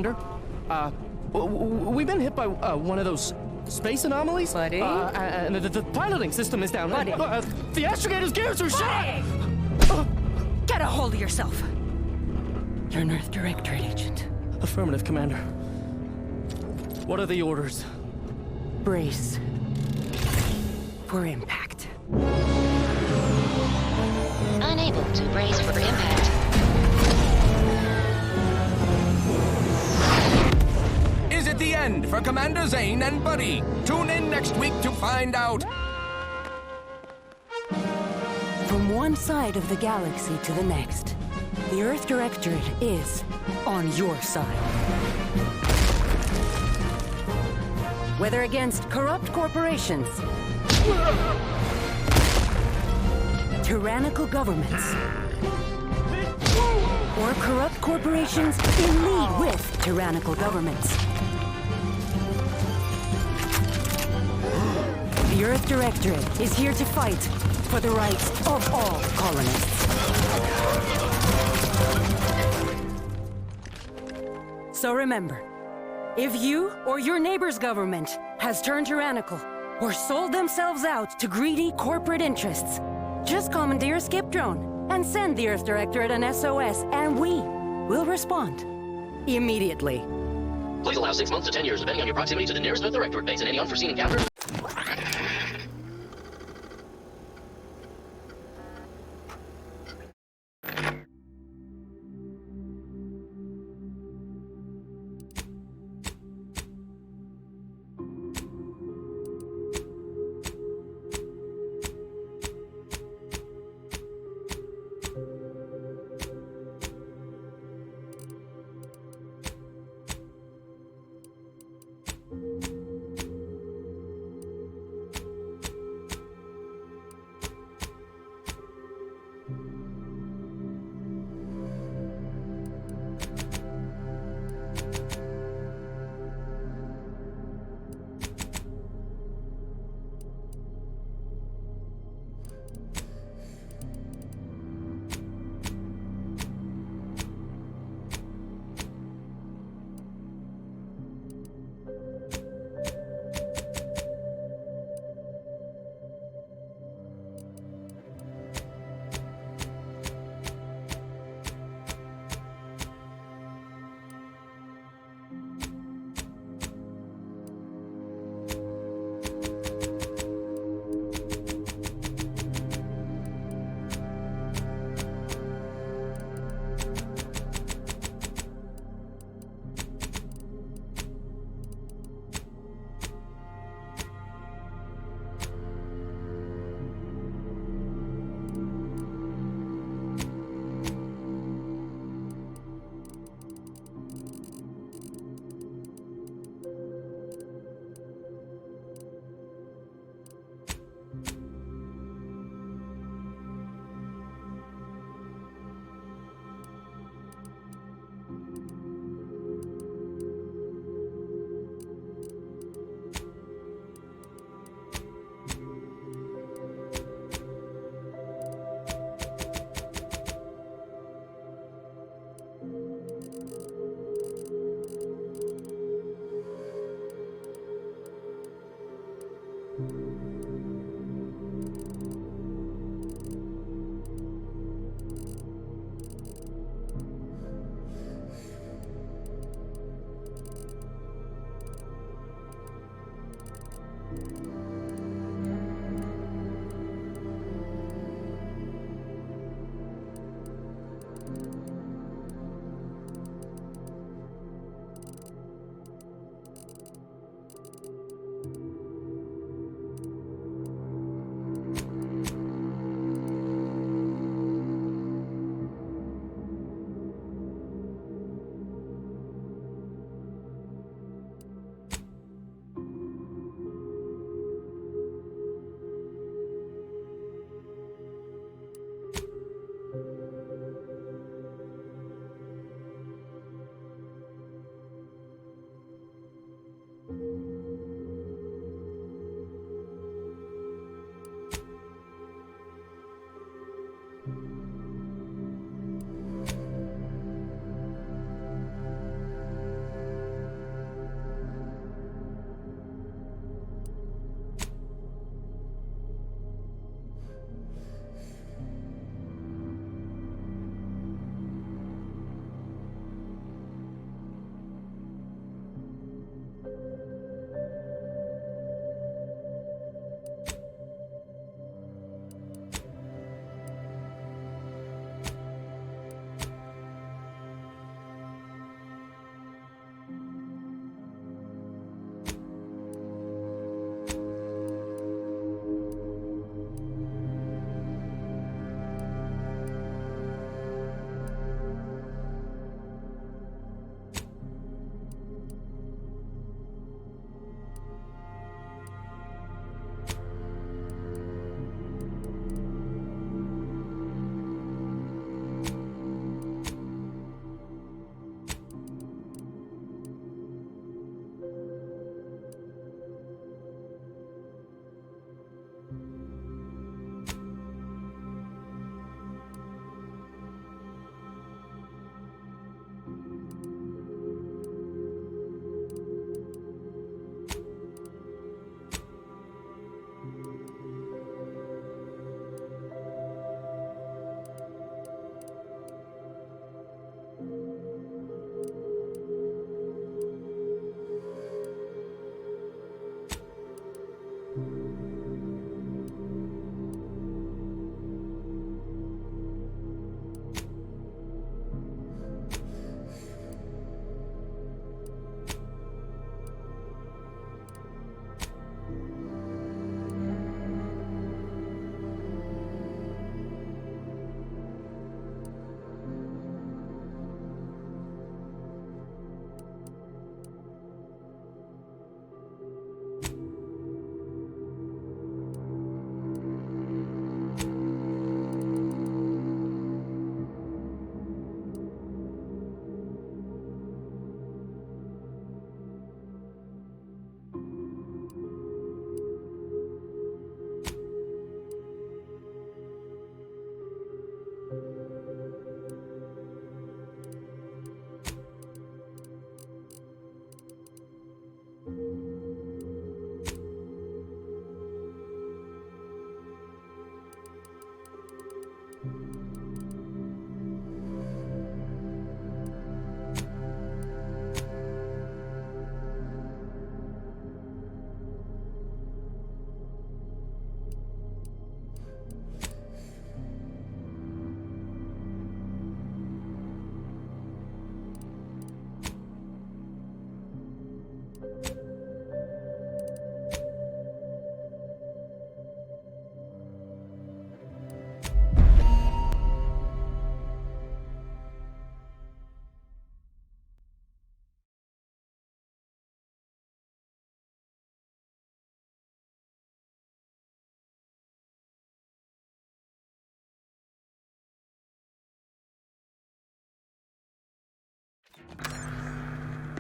Commander. We've been hit by one of those space anomalies. Buddy? And the piloting system is down. Buddy? The astrogator's gears are shot! Get a hold of yourself! You're an Earth Directorate agent. Affirmative, Commander. What are the orders? Brace for impact. Unable to brace for impact. Is it the end for Commander Zane and Buddy? Tune in next week to find out. From one side of the galaxy to the next, the Earth Directorate is on your side. Whether against corrupt corporations, tyrannical governments, or corrupt corporations in league with tyrannical governments, the Earth Directorate is here to fight for the rights of all colonists. So remember, if you or your neighbor's government has turned tyrannical or sold themselves out to greedy corporate interests, just commandeer a skip drone and send the Earth Directorate an SOS, and we will respond immediately. Please allow 6 months to 10 years, depending on your proximity to the nearest Earth Directorate base and any unforeseen encounters.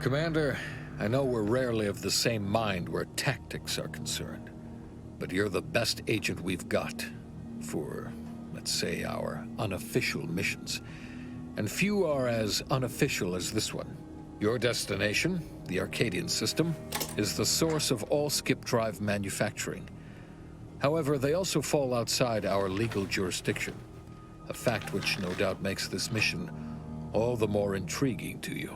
Commander, I know we're rarely of the same mind where tactics are concerned, but you're the best agent we've got for, let's say, our unofficial missions. And few are as unofficial as this one. Your destination, the Arcadian system, is the source of all skip drive manufacturing. However, they also fall outside our legal jurisdiction, a fact which no doubt makes this mission all the more intriguing to you.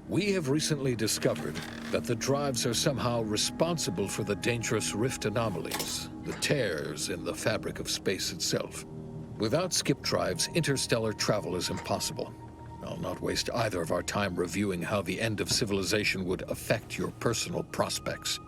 We have recently discovered that the drives are somehow responsible for the dangerous rift anomalies, the tears in the fabric of space itself. Without skip drives, interstellar travel is impossible. I'll not waste either of our time reviewing how the end of civilization would affect your personal prospects.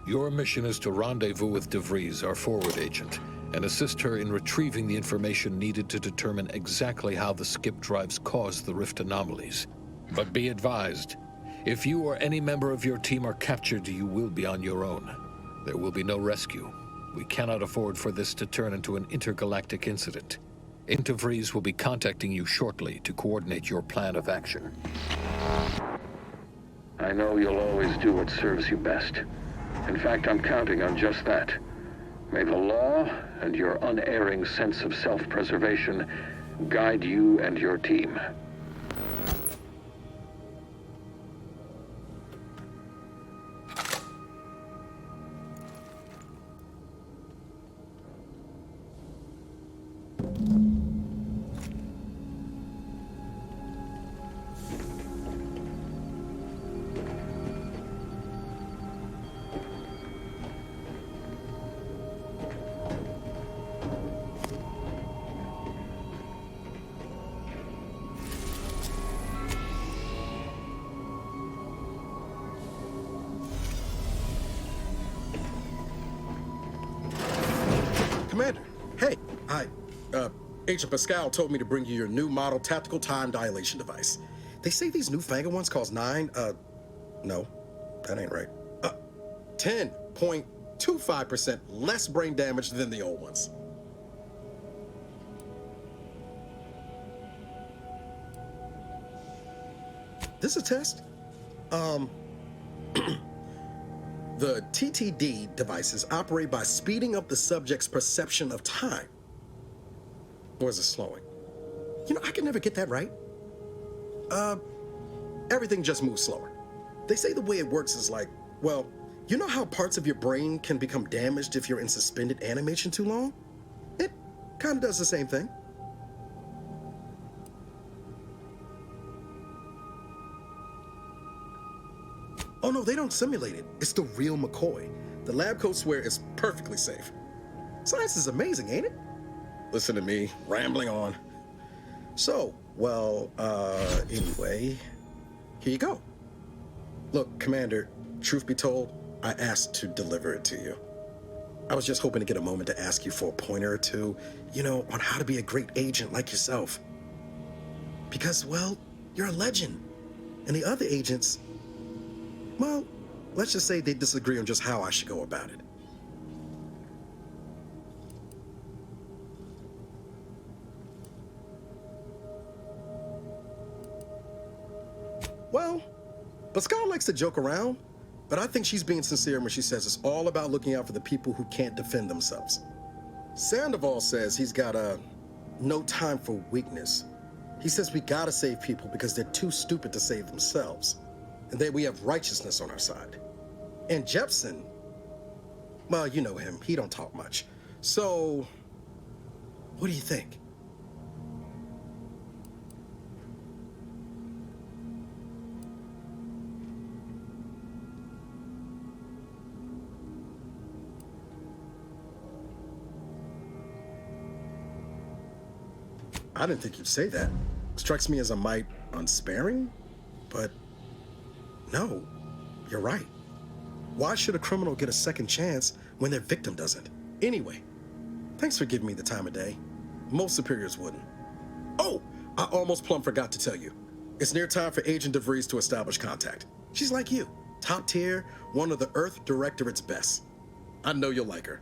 Your mission is to rendezvous with Vries, our forward agent, and assist her in retrieving the information needed to determine exactly how the skip drives cause the rift anomalies. But be advised, if you or any member of your team are captured, you will be on your own. There will be no rescue. We cannot afford for this to turn into an intergalactic incident. Vries will be contacting you shortly to coordinate your plan of action. I know you'll always do what serves you best. In fact, I'm counting on just that. May the law and your unerring sense of self-preservation guide you and your team. Commander, hey, Agent Pascal told me to bring you your new model tactical time dilation device. They say these newfangled ones cost no, that ain't right. 10.25% less brain damage than the old ones. This a test? The TTD devices operate by speeding up the subject's perception of time. Or is it slowing? You know, I can never get that right. Everything just moves slower. They say the way it works is like, well, you know how parts of your brain can become damaged if you're in suspended animation too long? It kind of does the same thing. Oh no, they don't simulate it. It's the real McCoy. The lab coats swear it's perfectly safe. Science is amazing, ain't it? Listen to me, rambling on. So, well, anyway, here you go. Look, Commander, truth be told, I asked to deliver it to you. I was just hoping to get a moment to ask you for a pointer or two, you know, on how to be a great agent like yourself. Because, well, you're a legend. And the other agents, well, let's just say they disagree on just how I should go about it. Well, Pascal likes to joke around, but I think she's being sincere when she says it's all about looking out for the people who can't defend themselves. Sandoval says he's got no time for weakness. He says we gotta save people because they're too stupid to save themselves, and that we have righteousness on our side. And Jepson, well, you know him, he don't talk much. So, what do you think? I didn't think you'd say that. Strikes me as a mite unsparing, but no, you're right. Why should a criminal get a second chance when their victim doesn't? Anyway, thanks for giving me the time of day. Most superiors wouldn't. Oh, I almost plumb forgot to tell you. It's near time for Agent Vries to establish contact. She's like you, top tier, one of the Earth Directorate's best. I know you'll like her.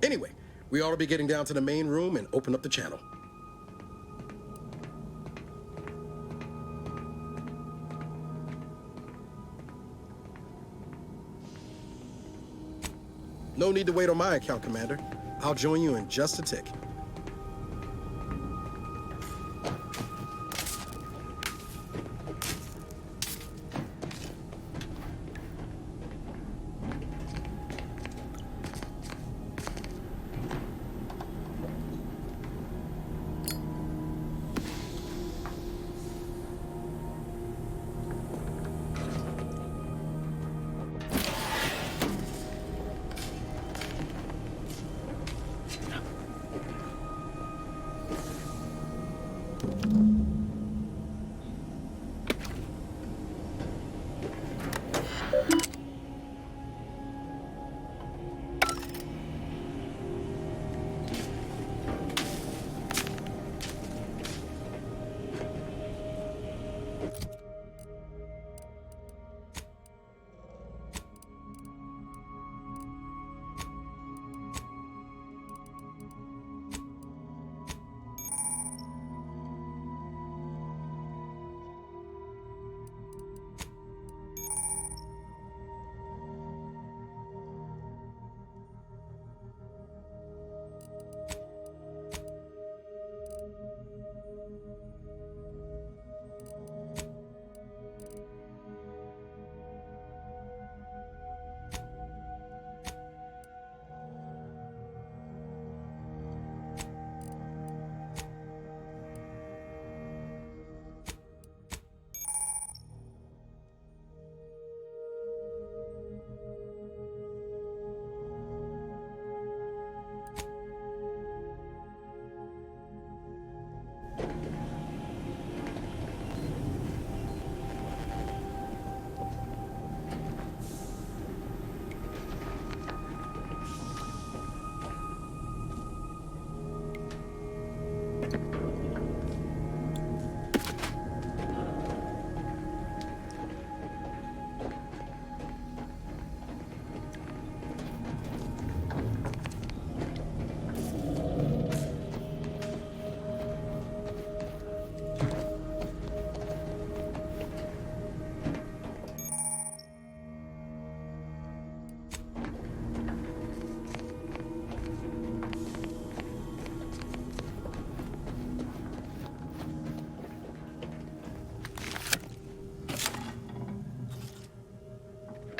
Anyway, we ought to be getting down to the main room and open up the channel. No need to wait on my account, Commander. I'll join you in just a tick.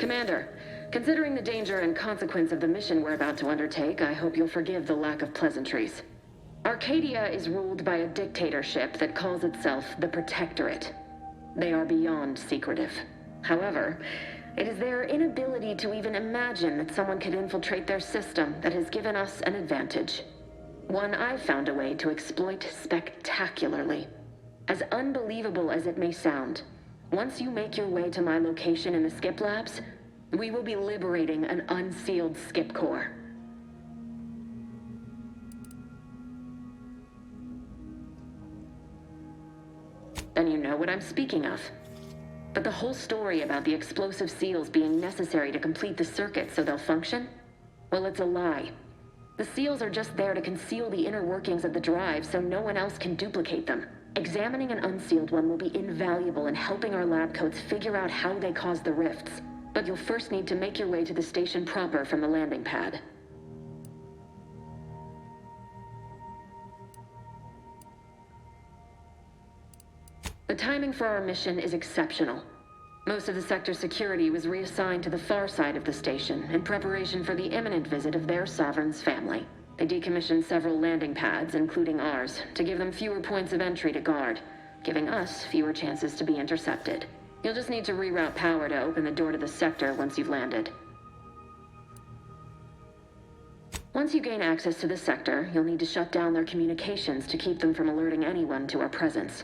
Commander, considering the danger and consequence of the mission we're about to undertake, I hope you'll forgive the lack of pleasantries. Arcadia is ruled by a dictatorship that calls itself the Protectorate. They are beyond secretive. However, it is their inability to even imagine that someone could infiltrate their system that has given us an advantage. One I've found a way to exploit spectacularly. As unbelievable as it may sound, once you make your way to my location in the Skip Labs, we will be liberating an unsealed Skip core. Then you know what I'm speaking of. But the whole story about the explosive seals being necessary to complete the circuit so they'll function? Well, it's a lie. The seals are just there to conceal the inner workings of the drive so no one else can duplicate them. Examining an unsealed one will be invaluable in helping our lab coats figure out how they cause the rifts. But you'll first need to make your way to the station proper from the landing pad. The timing for our mission is exceptional. Most of the sector's security was reassigned to the far side of the station in preparation for the imminent visit of their sovereign's family. They decommissioned several landing pads, including ours, to give them fewer points of entry to guard, giving us fewer chances to be intercepted. You'll just need to reroute power to open the door to the sector once you've landed. Once you gain access to the sector, you'll need to shut down their communications to keep them from alerting anyone to our presence.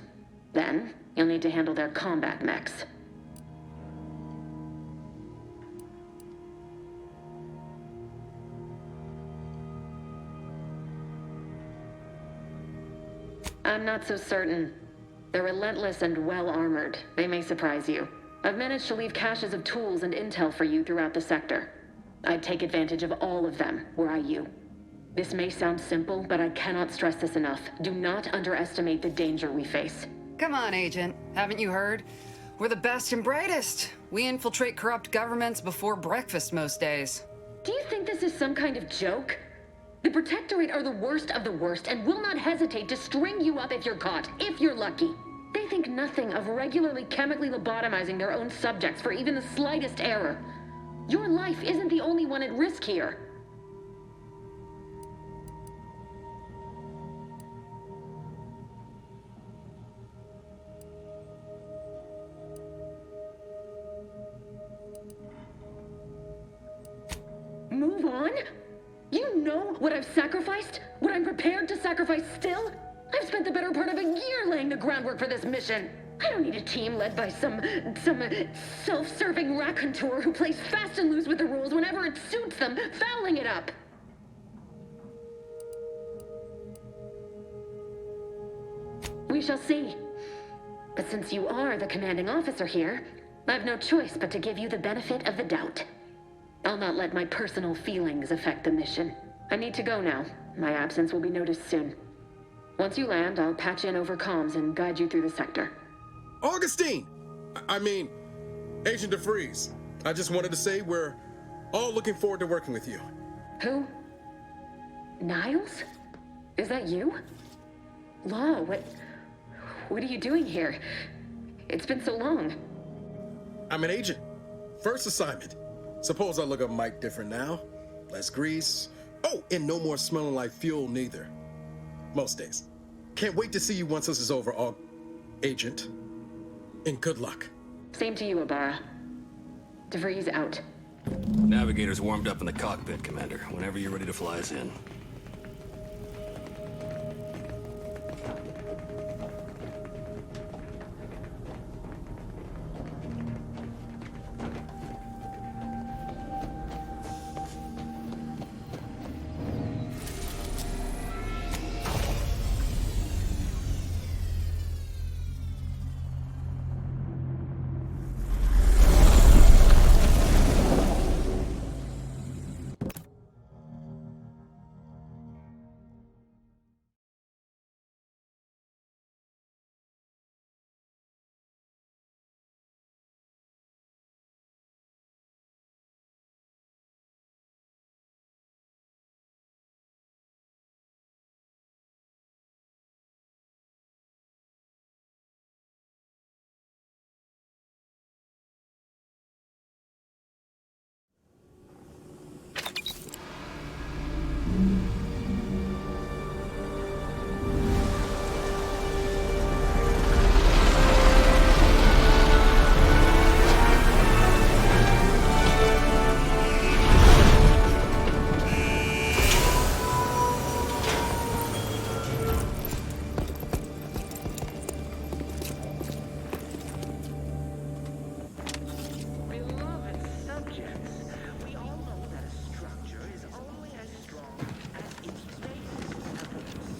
Then, you'll need to handle their combat mechs. I'm not so certain. They're relentless and well-armored. They may surprise you. I've managed to leave caches of tools and intel for you throughout the sector. I'd take advantage of all of them, were I you. This may sound simple, but I cannot stress this enough. Do not underestimate the danger we face. Come on, Agent. Haven't you heard? We're the best and brightest. We infiltrate corrupt governments before breakfast most days. Do you think this is some kind of joke? The Protectorate are the worst of the worst and will not hesitate to string you up if you're caught, if you're lucky. They think nothing of regularly chemically lobotomizing their own subjects for even the slightest error. Your life isn't the only one at risk here. Move on? You know what I've sacrificed? What I'm prepared to sacrifice still? I've spent the better part of a year laying the groundwork for this mission. I don't need a team led by some self-serving raconteur who plays fast and loose with the rules whenever it suits them, fouling it up. We shall see. But since you are the commanding officer here, I've no choice but to give you the benefit of the doubt. I'll not let my personal feelings affect the mission. I need to go now. My absence will be noticed soon. Once you land, I'll patch in over comms and guide you through the sector. Augustine! I mean, Agent Vries. I just wanted to say we're all looking forward to working with you. Who? Niles? Is that you? Law, what are you doing here? It's been so long. I'm an agent. First assignment. Suppose I look up Mike different now. Less grease. Oh, and no more smelling like fuel neither. Most days. Can't wait to see you once this is over, Agent. And good luck. Same to you, Ibarra. DeVries out. Navigator's warmed up in the cockpit, Commander. Whenever you're ready to fly us in.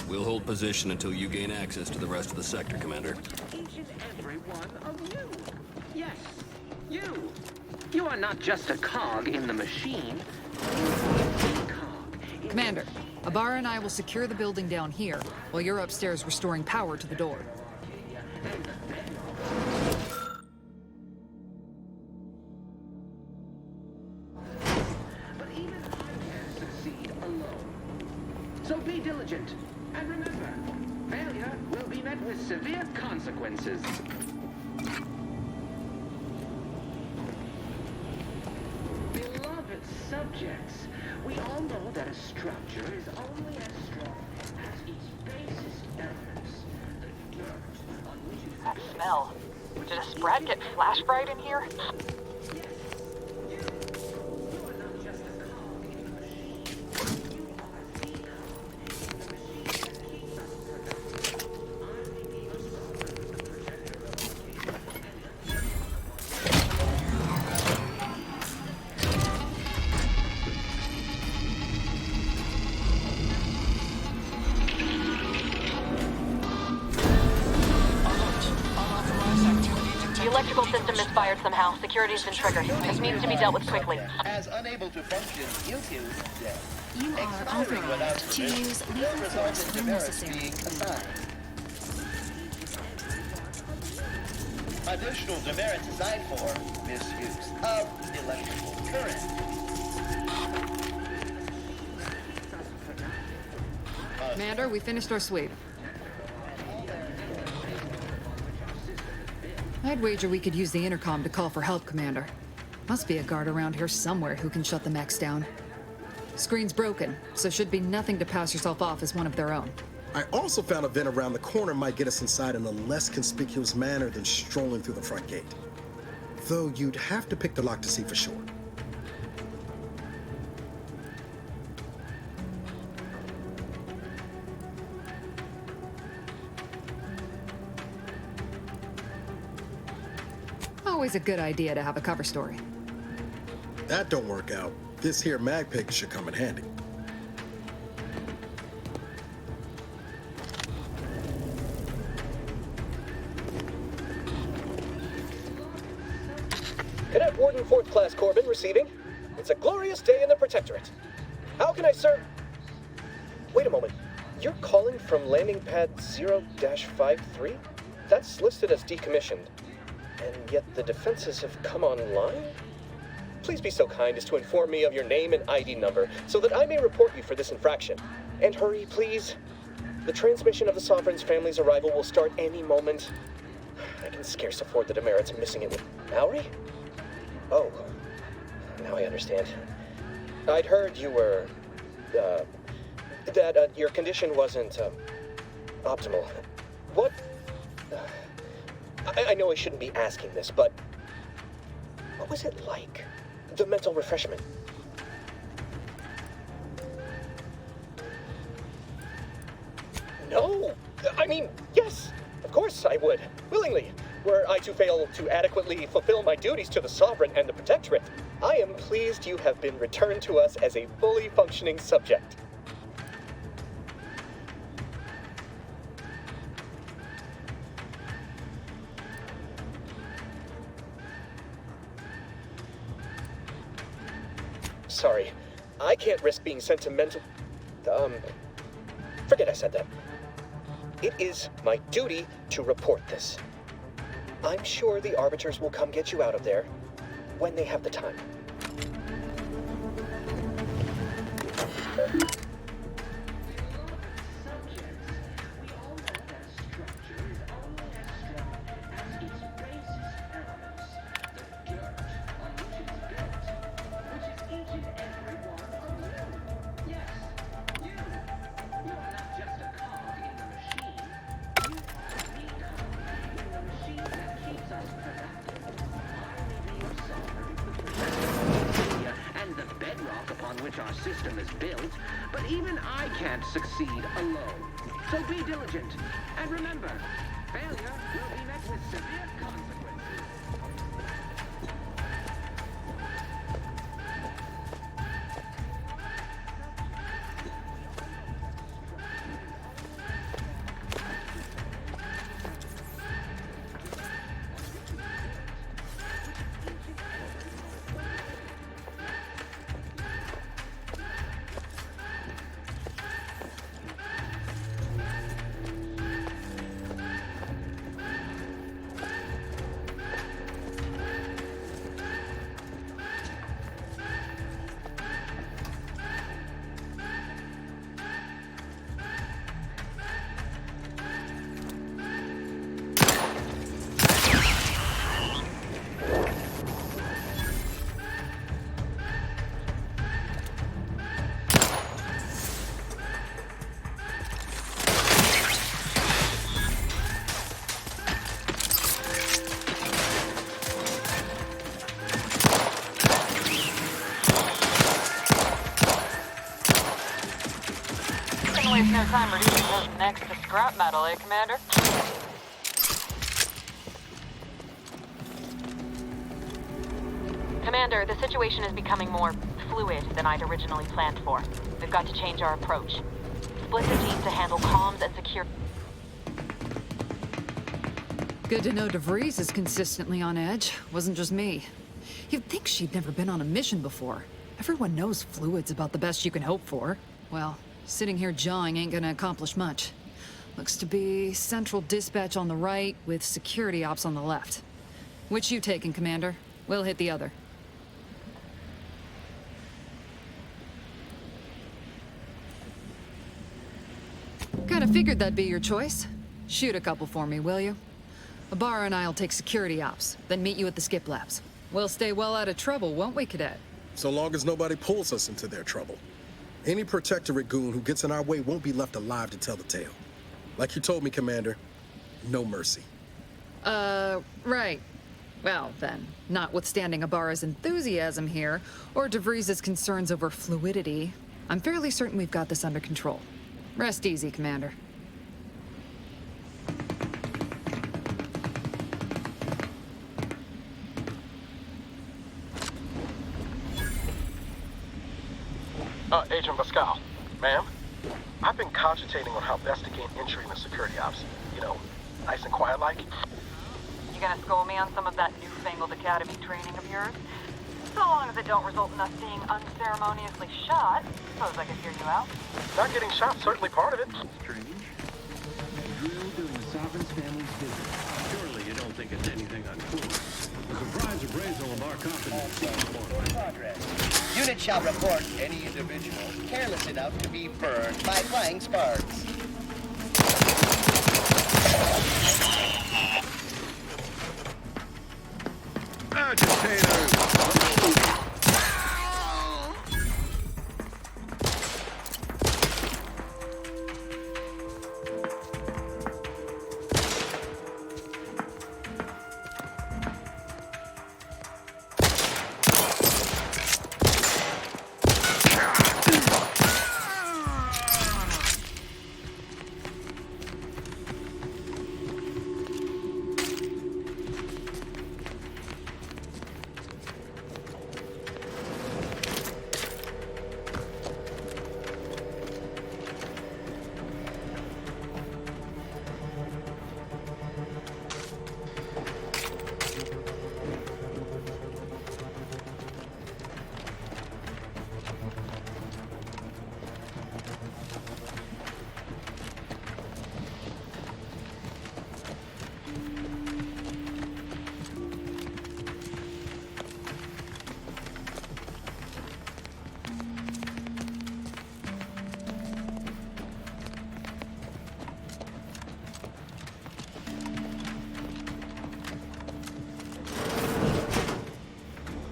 We'll hold position until you gain access to the rest of the sector, Commander. Each and every one of you. Yes, you. You are not just a cog in the machine. Commander, Ibarra and I will secure the building down here, while you're upstairs restoring power to the door. But even I can't succeed alone. So be diligent. And remember, failure will be met with severe consequences. Beloved subjects, we all know that a structure is only as strong as its basest elements. The dirt on which it is That smell. Did a Sprat get flash fried in here? misfired somehow. Security's been triggered. This needs to be dealt with quickly. As unable to function due to death. You are authorized to use lethal force when necessary. Additional demerits aside for misuse of electrical current. Commander, we finished our sweep. I'd wager we could use the intercom to call for help, Commander. Must be a guard around here somewhere who can shut the mechs down. Screen's broken, so should be nothing to pass yourself off as one of their own. I also found a vent around the corner might get us inside in a less conspicuous manner than strolling through the front gate. Though you'd have to pick the lock to see for sure. Always a good idea to have a cover story. That don't work out. This here mag pick should come in handy. Cadet Warden 4th Class Corbin receiving. It's a glorious day in the Protectorate. How can I serve? Wait a moment. You're calling from landing pad 0-53? That's listed as decommissioned. And yet the defenses have come online? Please be so kind as to inform me of your name and ID number so that I may report you for this infraction. And hurry, please. The transmission of the Sovereign's family's arrival will start any moment. I can scarce afford the demerits of missing it with Maori? Oh, now I understand. I'd heard you were, that your condition wasn't, optimal. What? I know I shouldn't be asking this, but what was it like? The mental refreshment. No! I mean, yes! Of course I would. Willingly. Were I to fail to adequately fulfill my duties to the Sovereign and the Protectorate, I am pleased you have been returned to us as a fully functioning subject. Sorry, I can't risk being sentimental. Forget I said that. It is my duty to report this. I'm sure the Arbiters will come get you out of there when they have the time. Our system is built, but even I can't succeed alone. So be diligent, and remember, failure will be met with severe consequences. Waste no time reducing those necks to scrap metal, eh, Commander? Commander, the situation is becoming more fluid than I'd originally planned for. We've got to change our approach. Split the team to handle comms and secure... Good to know Vries is consistently on edge. Wasn't just me. You'd think she'd never been on a mission before. Everyone knows fluid's about the best you can hope for. Well, sitting here jawing ain't gonna accomplish much. Looks to be central dispatch on the right with security ops on the left. Which you taking, Commander? We'll hit the other. Kinda figured that'd be your choice. Shoot a couple for me, will you? Ibarra and I'll take security ops, then meet you at the skip labs. We'll stay well out of trouble, won't we, Cadet? So long as nobody pulls us into their trouble. Any Protectorate goon who gets in our way won't be left alive to tell the tale. Like you told me, Commander, no mercy. Right. Well, then, notwithstanding Ibarra's enthusiasm here, or DeVries' concerns over fluidity, I'm fairly certain we've got this under control. Rest easy, Commander. Agent Pascal. Ma'am? I've been cogitating on how best to gain entry in the security ops. You know, nice and quiet-like. You gonna school me on some of that newfangled academy training of yours? So long as it don't result in us being unceremoniously shot, suppose I could hear you out. Not getting shot, certainly part of it. Strange. Drill during the Sovereign's family's visit. Surely you don't think it's anything untoward. The surprise appraisal of our confidence. Progress. Unit shall report any individual careless enough to be burned by flying sparks. Agitators!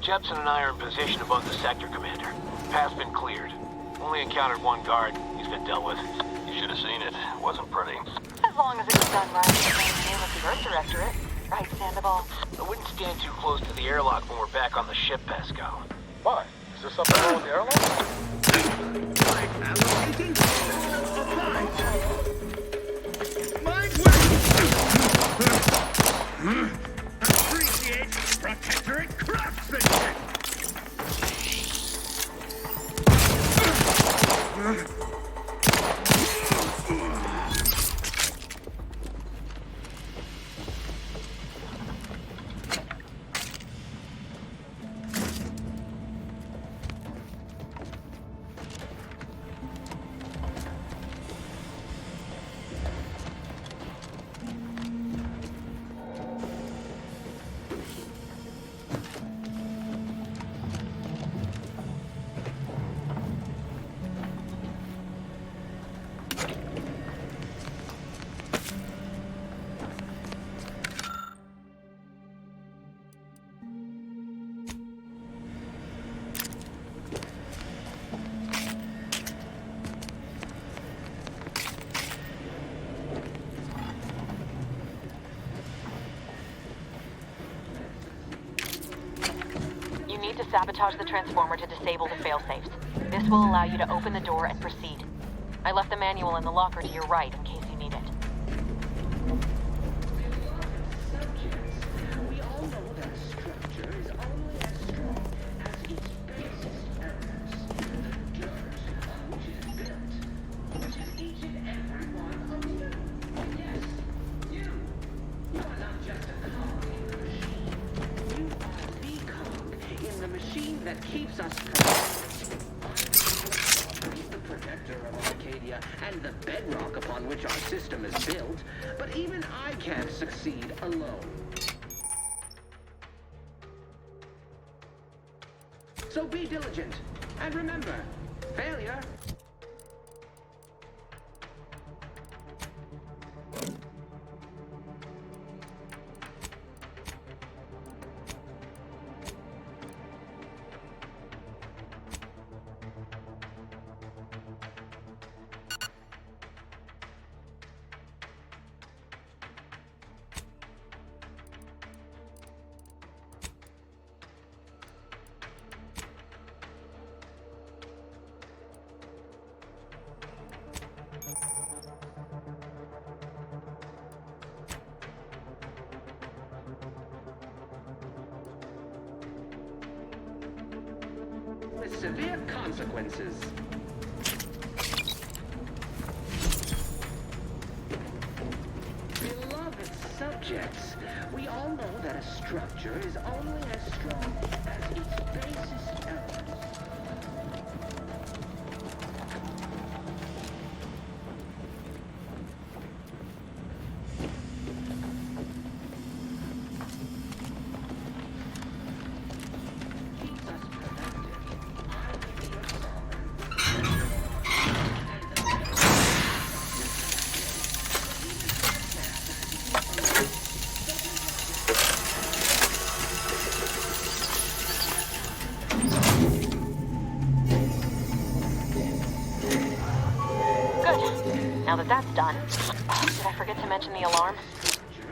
Jepson and I are in position above the sector, Commander. Path's been cleared. Only encountered one guard. He's been dealt with. You should have seen it. It wasn't pretty. As long as it was done right in the name of the Earth Directorate. Right, Sandoval? I wouldn't stand too close to the airlock when we're back on the ship, Pascal. Why? Is there something wrong with the airlock? Appreciate Protectorate craftsmanship! Sabotage the transformer to disable the failsafes. This will allow you to open the door and proceed. I left the manual in the locker to your right in case you need it. We all know that a structure is only as strong as its basis elements. The dirt on which it is built, which is each and every one of you. Yes, you. You are not just keeps us protected. The protector of Arcadia and the bedrock upon which our system is built, but even I can't succeed alone. So be diligent, and remember, failure. With severe consequences. Beloved subjects, we all know that a structure is only as strong as its basest elements. Now that that's done, did I forget to mention the alarm?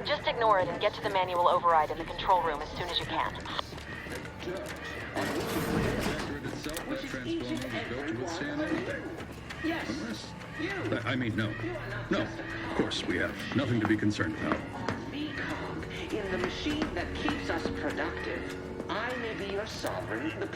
Just ignore it and get to the manual override in the control room as soon as you can. Yes. I mean, no. No. Of course, we have nothing to be concerned about. Be calm. In the machine that keeps us productive, I may be your sovereign, the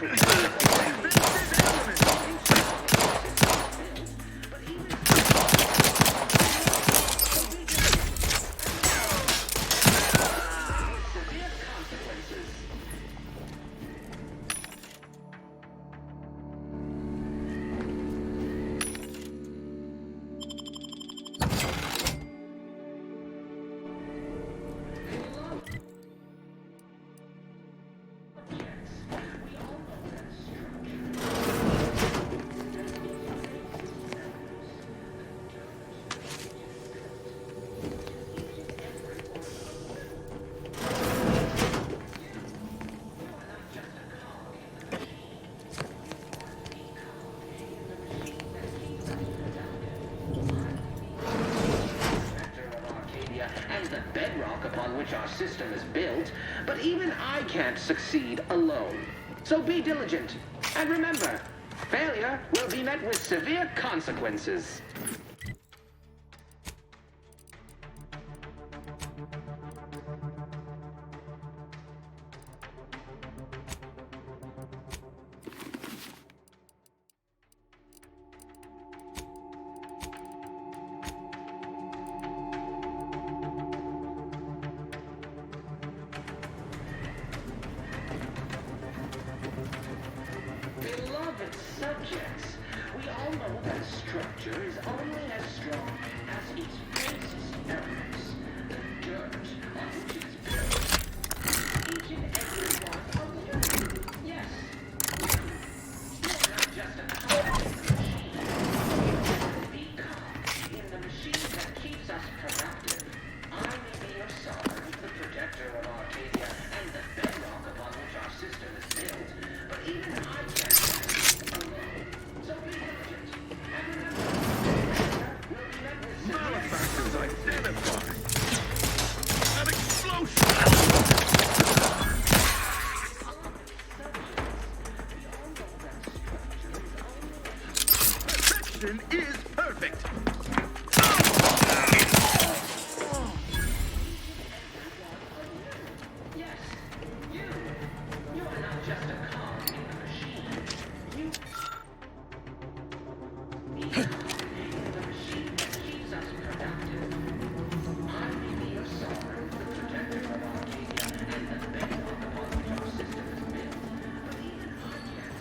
our system is built, but even I can't succeed alone. So be diligent, and remember, failure will be met with severe consequences. Beloved subjects, we all know that a structure is only as strong as its basest elements, the dirt on which it is built. Each and every one of you. Yes. You're not just a cog in the machine. Be calm. In the machine that keeps us productive, I may be your sovereign, the protector of Arcadia, and the bedrock upon which our system is built. But even I can't succeed alone. So be diligent. And remember, we'll be met with Malefactors identified! An explosion! Perfection is perfect! Yes, you are not just a cog in the machine. You in the machine that keeps us productive. I may be your sovereign, the protector of Arcadia, and the bedrock upon which our system is built. But even I can't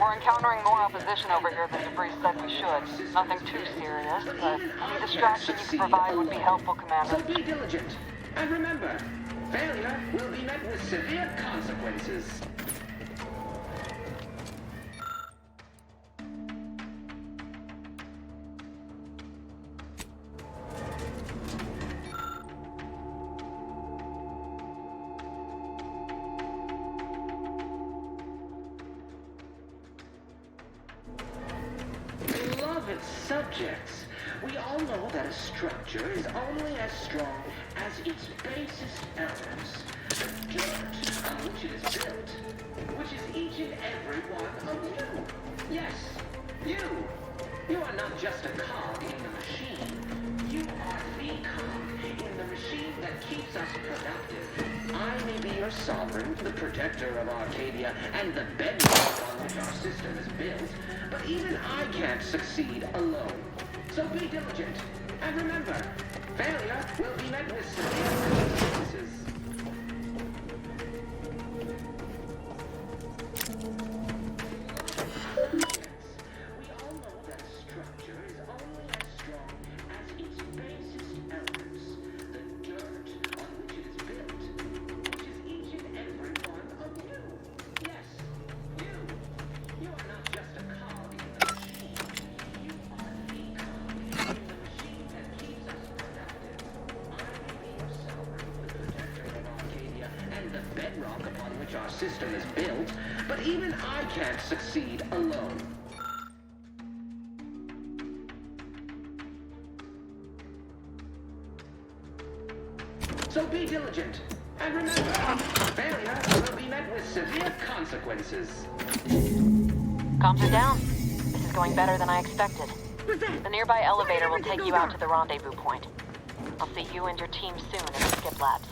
We're encountering more opposition over here than Vries said we should. Nothing too serious, but any distraction you can provide would be helpful, Commander. So be diligent. And remember, failure will be met with severe consequences. Beloved subjects, we all know that a structure is only as strong as its basest elements, the dirt on which it is built, which is each and every one of you. Yes, you. You are not just a cog in the machine. You are the cog in the machine that keeps us productive. I may be your sovereign, the protector of Arcadia, and the bedrock on which our system is built, but even I can't succeed alone. So be diligent, and remember, failure will be met with severe consequences. We all know that a structure is only as strong as its basest elements, the dirt on which it is built, which is each and every one of you. Yes, you. You are not just a cog in the machine. You are the cog in the machine that keeps us productive. I may be your sovereign, the protector of Arcadia, and the bedrock upon which our system is built, but even I can't succeed alone. So be diligent, and remember, failure will be met with severe consequences. Comms are down. This is going better than I expected. The nearby elevator will take you out to the rendezvous point. I'll see you and your team soon in the skip labs.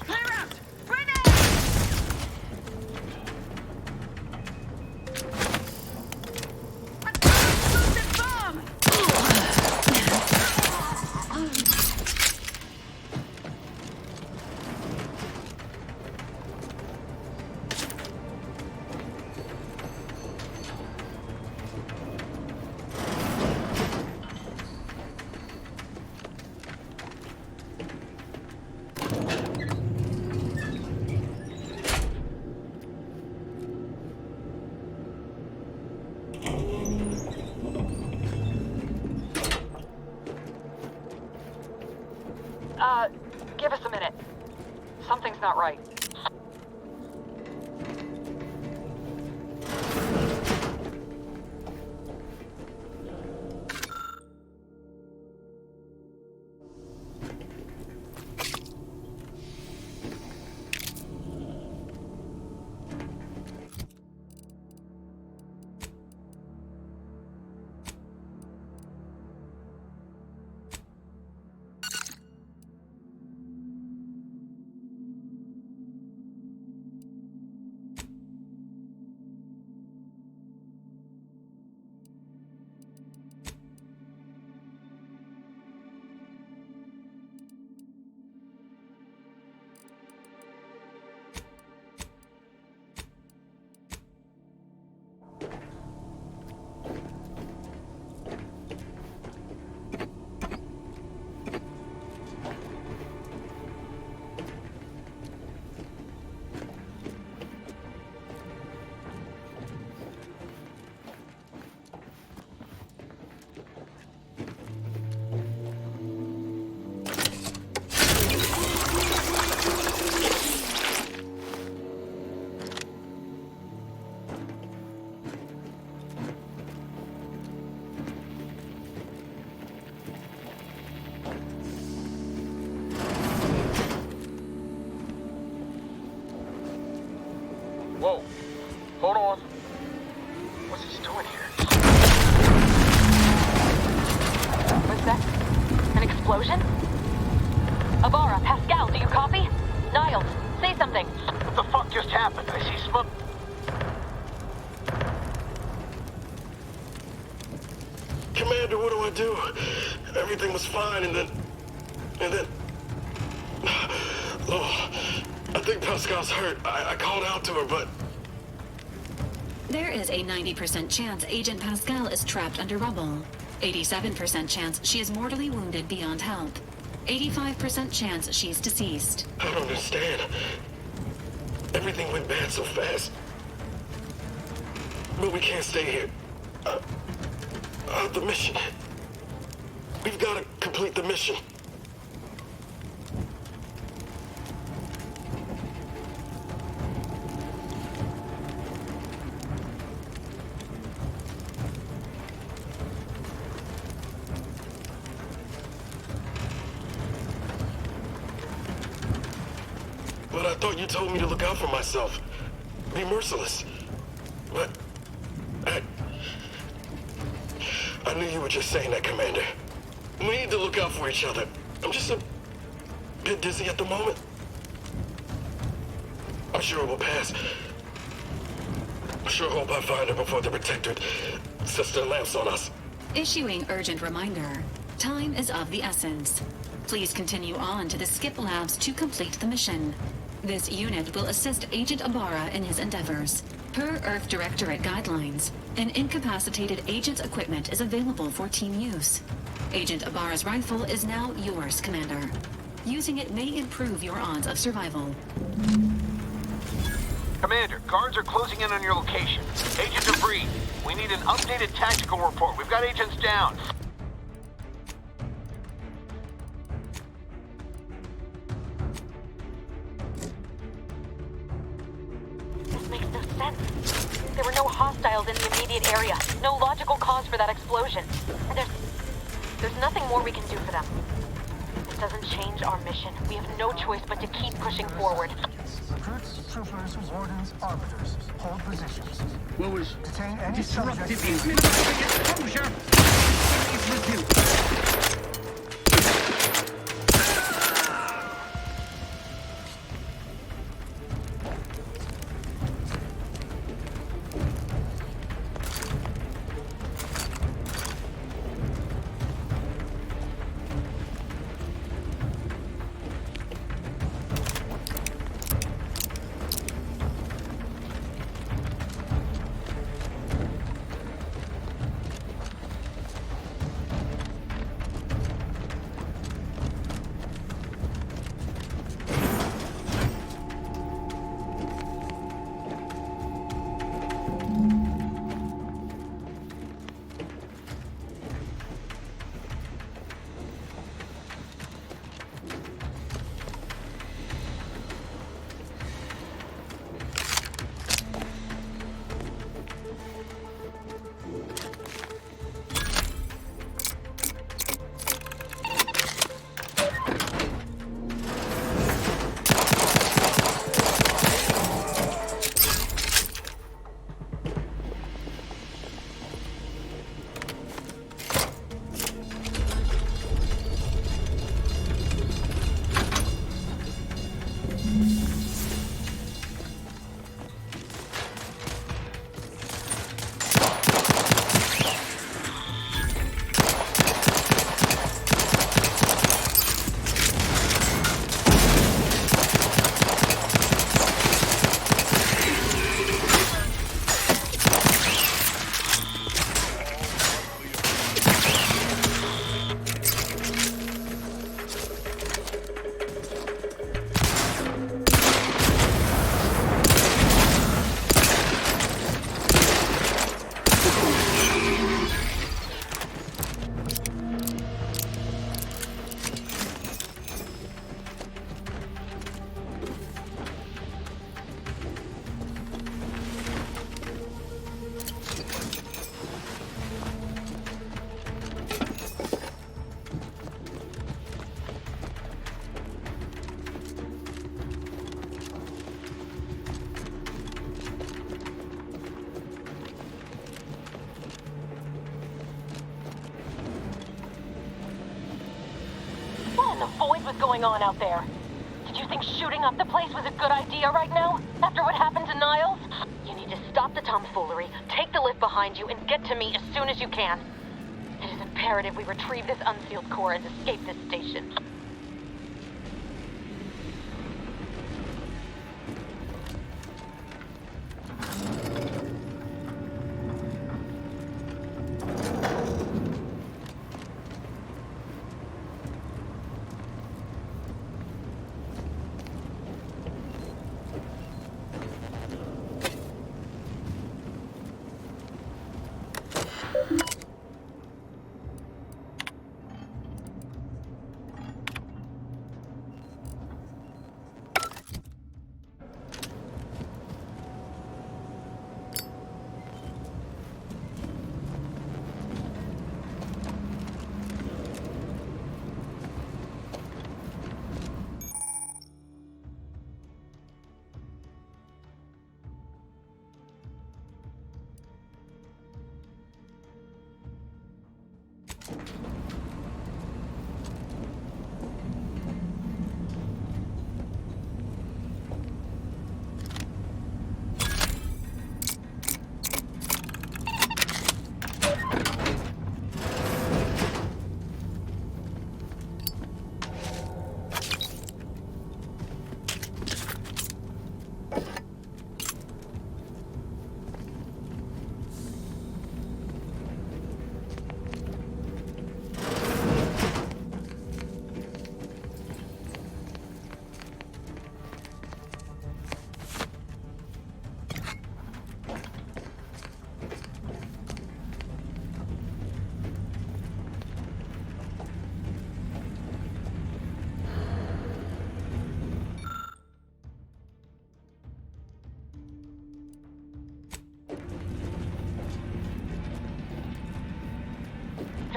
Give us a minute. Something's not right. Whoa. Hold on. What's he doing here? What's that? An explosion? Avara, Pascal, do you copy? Niles, say something. What the fuck just happened? I see smoke. Commander, what do I do? Everything was fine, and then... Oh, I think Pascal's hurt. I called out to her, but... There is a 90% chance Agent Pascal is trapped under rubble. 87% chance she is mortally wounded beyond help. 85% chance she's deceased. I don't understand. Everything went bad so fast. But we can't stay here. The mission. We've got to complete the mission. But I thought you told me to look out for myself. Be merciless. But I knew you were just saying that, Commander. We need to look out for each other. I'm just a bit dizzy at the moment. I'm sure it will pass. I sure hope I find her before the Protectorate sets their lamps on us. Issuing urgent reminder. Time is of the essence. Please continue on to the Skip Labs to complete the mission. This unit will assist Agent Ibarra in his endeavors. Per Earth Directorate guidelines, an incapacitated agent's equipment is available for team use. Agent Ibarra's rifle is now yours, Commander. Using it may improve your odds of survival. Commander, guards are closing in on your location. Agent Vries, we need an updated tactical report. We've got agents down. This makes no sense. There were no hostiles in the immediate area. No logical cause for that explosion. And there's nothing more we can do for them. This doesn't change our mission. We have no choice but to keep pushing forward. Recruits, troopers, wardens, arbiters. Hold positions. What was Detain any disruptive subjects. is minimizing exposure? Please review. What was going on out there? Did you think shooting up the place was a good idea right now? After what happened to Niles? You need to stop the tomfoolery, take the lift behind you, and get to me as soon as you can. It is imperative we retrieve this unsealed core and escape this station.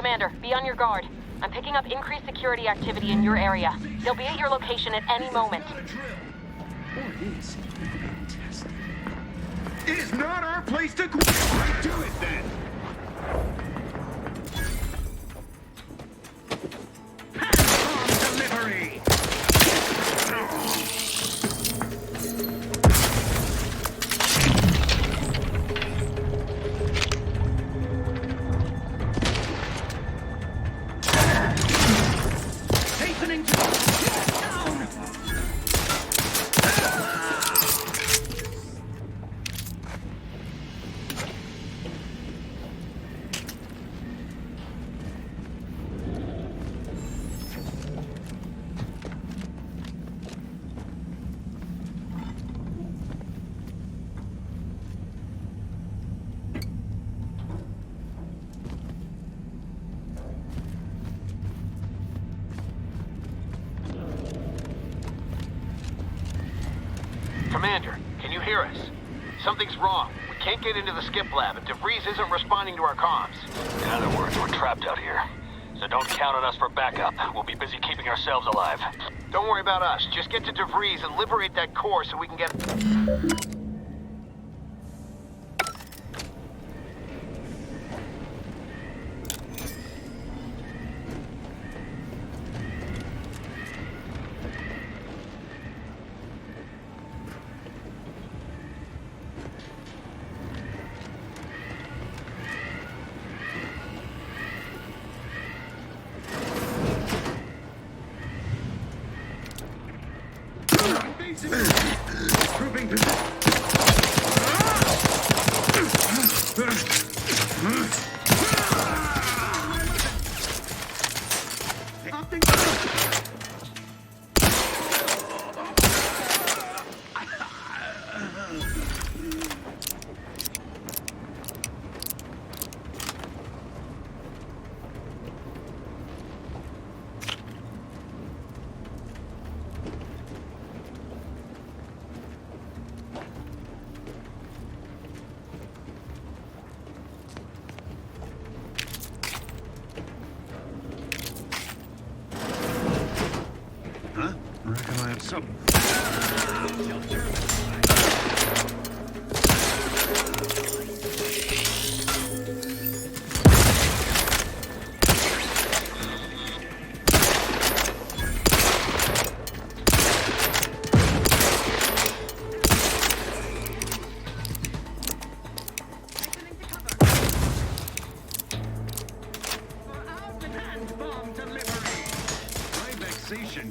Commander, be on your guard. I'm picking up increased security activity in your area. They'll be at your location at any moment. It is not our place to right to it then. Pass delivery. Hastening to down. Commander, can you hear us? Something's wrong. We can't get into the skip lab, and Vries isn't responding to our comms. In other words, we're trapped out here. So don't count on us for backup. We'll be busy keeping ourselves alive. Don't worry about us. Just get to Vries and liberate that core so we can get... Proving position. Huh? I reckon I have some.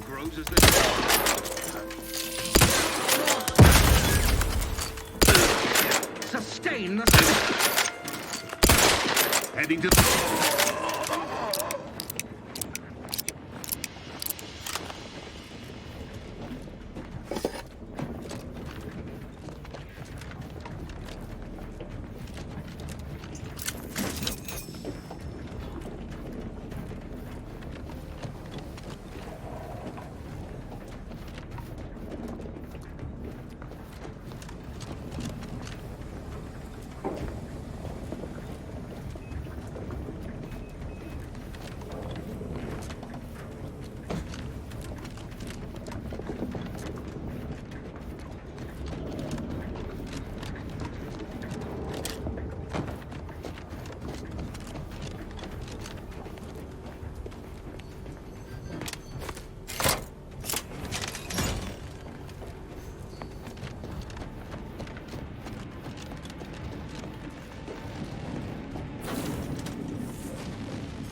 Grows as the sustain the heading to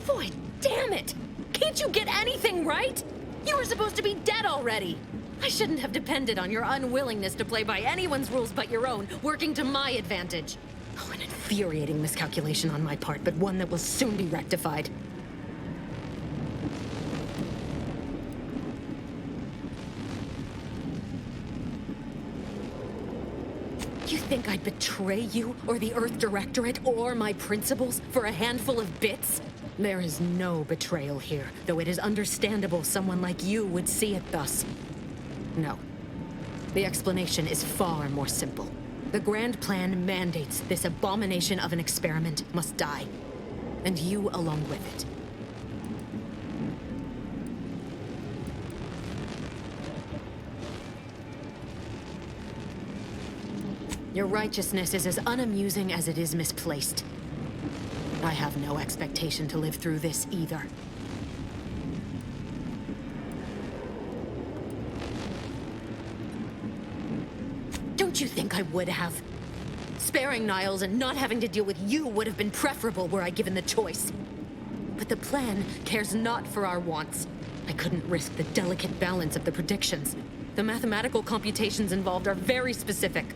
Boy, damn it! Can't you get anything right? You were supposed to be dead already. I shouldn't have depended on your unwillingness to play by anyone's rules but your own, working to my advantage. Oh, an infuriating miscalculation on my part, but one that will soon be rectified. You think I'd betray you, or the Earth Directorate, or my principals for a handful of bits? There is no betrayal here, though it is understandable someone like you would see it thus. No. The explanation is far more simple. The Grand Plan mandates this abomination of an experiment must die. And you along with it. Your righteousness is as unamusing as it is misplaced. I have no expectation to live through this either. Don't you think I would have? Sparing Niles and not having to deal with you would have been preferable were I given the choice. But the plan cares not for our wants. I couldn't risk the delicate balance of the predictions. The mathematical computations involved are very specific.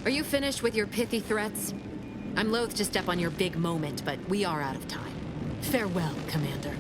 Are you finished with your pithy threats? I'm loath to step on your big moment, but we are out of time. Farewell, Commander.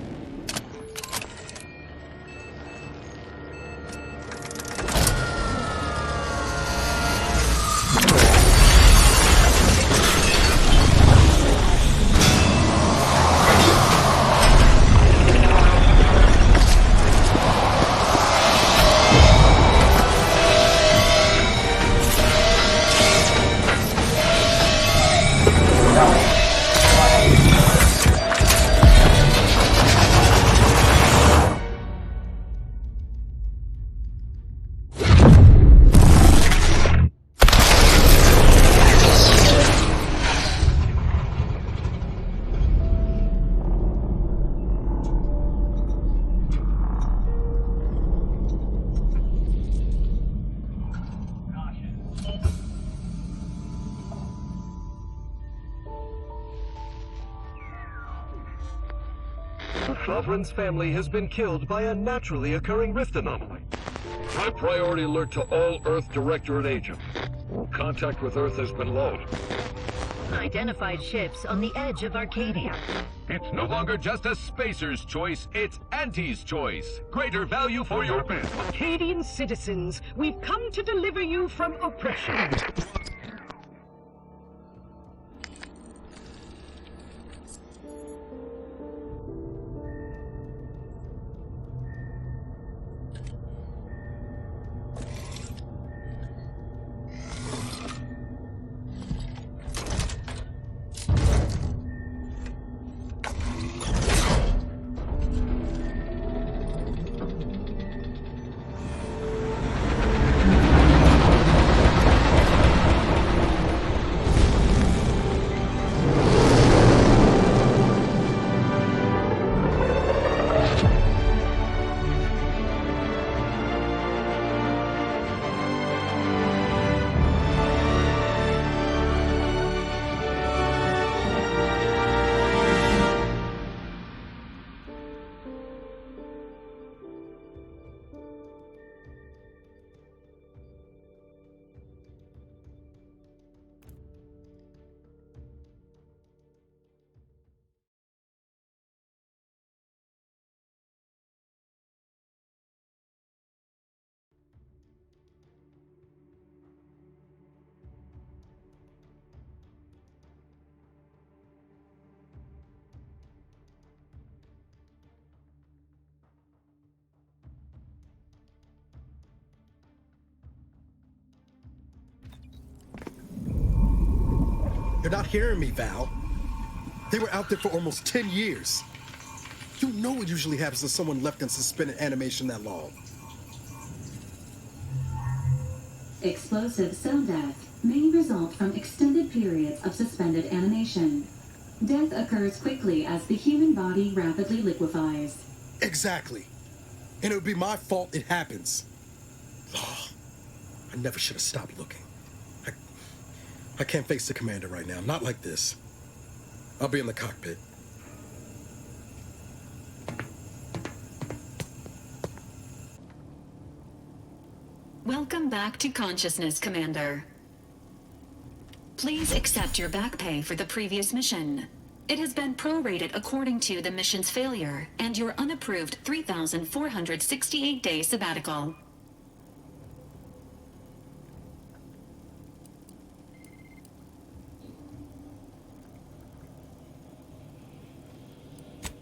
Sovereign's family has been killed by a naturally occurring rift anomaly. High priority alert to all Earth Directorate agents. Contact with Earth has been low. Identified ships on the edge of Arcadia. It's no longer just a spacer's choice, it's Auntie's choice. Greater value for your bid. Arcadian citizens, we've come to deliver you from oppression. You're not hearing me, Val. They were out there for almost 10 years. You know what usually happens when someone left in suspended animation that long. Explosive cell death may result from extended periods of suspended animation. Death occurs quickly as the human body rapidly liquefies. Exactly. And it would be my fault it happens. Oh, I never should have stopped looking. I can't face the commander right now, not like this. I'll be in the cockpit. Welcome back to consciousness, Commander. Please accept your back pay for the previous mission. It has been prorated according to the mission's failure and your unapproved 3,468-day sabbatical.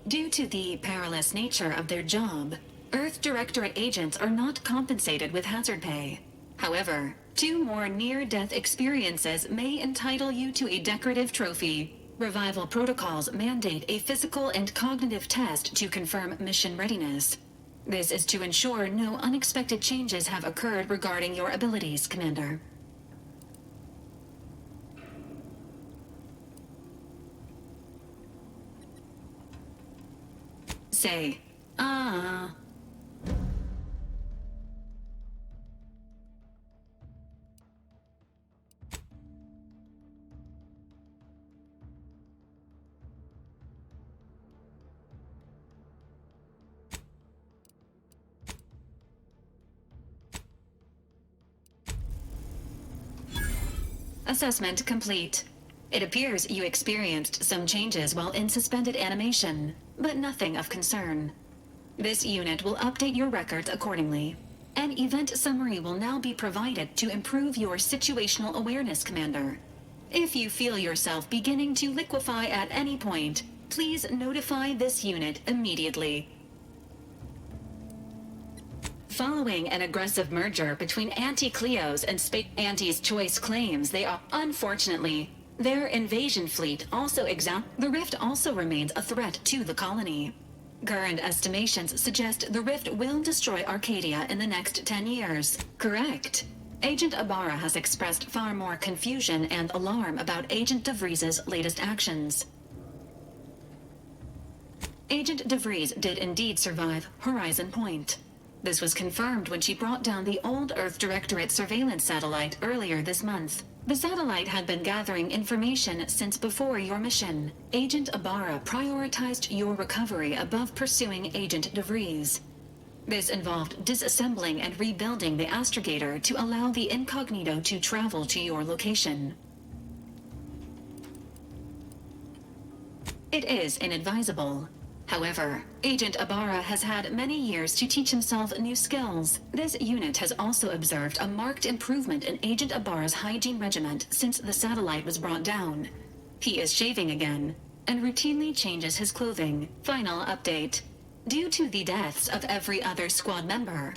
Due to the perilous nature of their job, Earth Directorate agents are not compensated with hazard pay. However, 2 more near-death experiences may entitle you to a decorative trophy. Revival protocols mandate a physical and cognitive test to confirm mission readiness. This is to ensure no unexpected changes have occurred regarding your abilities, Commander. Say, Assessment complete. It appears you experienced some changes while in suspended animation, but nothing of concern. This unit will update your records accordingly. An event summary will now be provided to improve your situational awareness, Commander. If you feel yourself beginning to liquefy at any point, please notify this unit immediately. Following an aggressive merger between Anti-Cleos and Anti's Choice claims they are, unfortunately, their invasion fleet also the Rift also remains a threat to the colony. Current estimations suggest the Rift will destroy Arcadia in the next 10 years. Correct. Agent Ibarra has expressed far more confusion and alarm about Agent de Vries's latest actions. Agent de Vries did indeed survive Horizon Point. This was confirmed when she brought down the old Earth Directorate surveillance satellite earlier this month. The satellite had been gathering information since before your mission. Agent Ibarra prioritized your recovery above pursuing Agent de Vries. This involved disassembling and rebuilding the astrogator to allow the incognito to travel to your location. It is inadvisable. However, Agent Ibarra has had many years to teach himself new skills. This unit has also observed a marked improvement in Agent Ibarra's hygiene regiment since the satellite was brought down. He is shaving again, and routinely changes his clothing. Final update. Due to the deaths of every other squad member,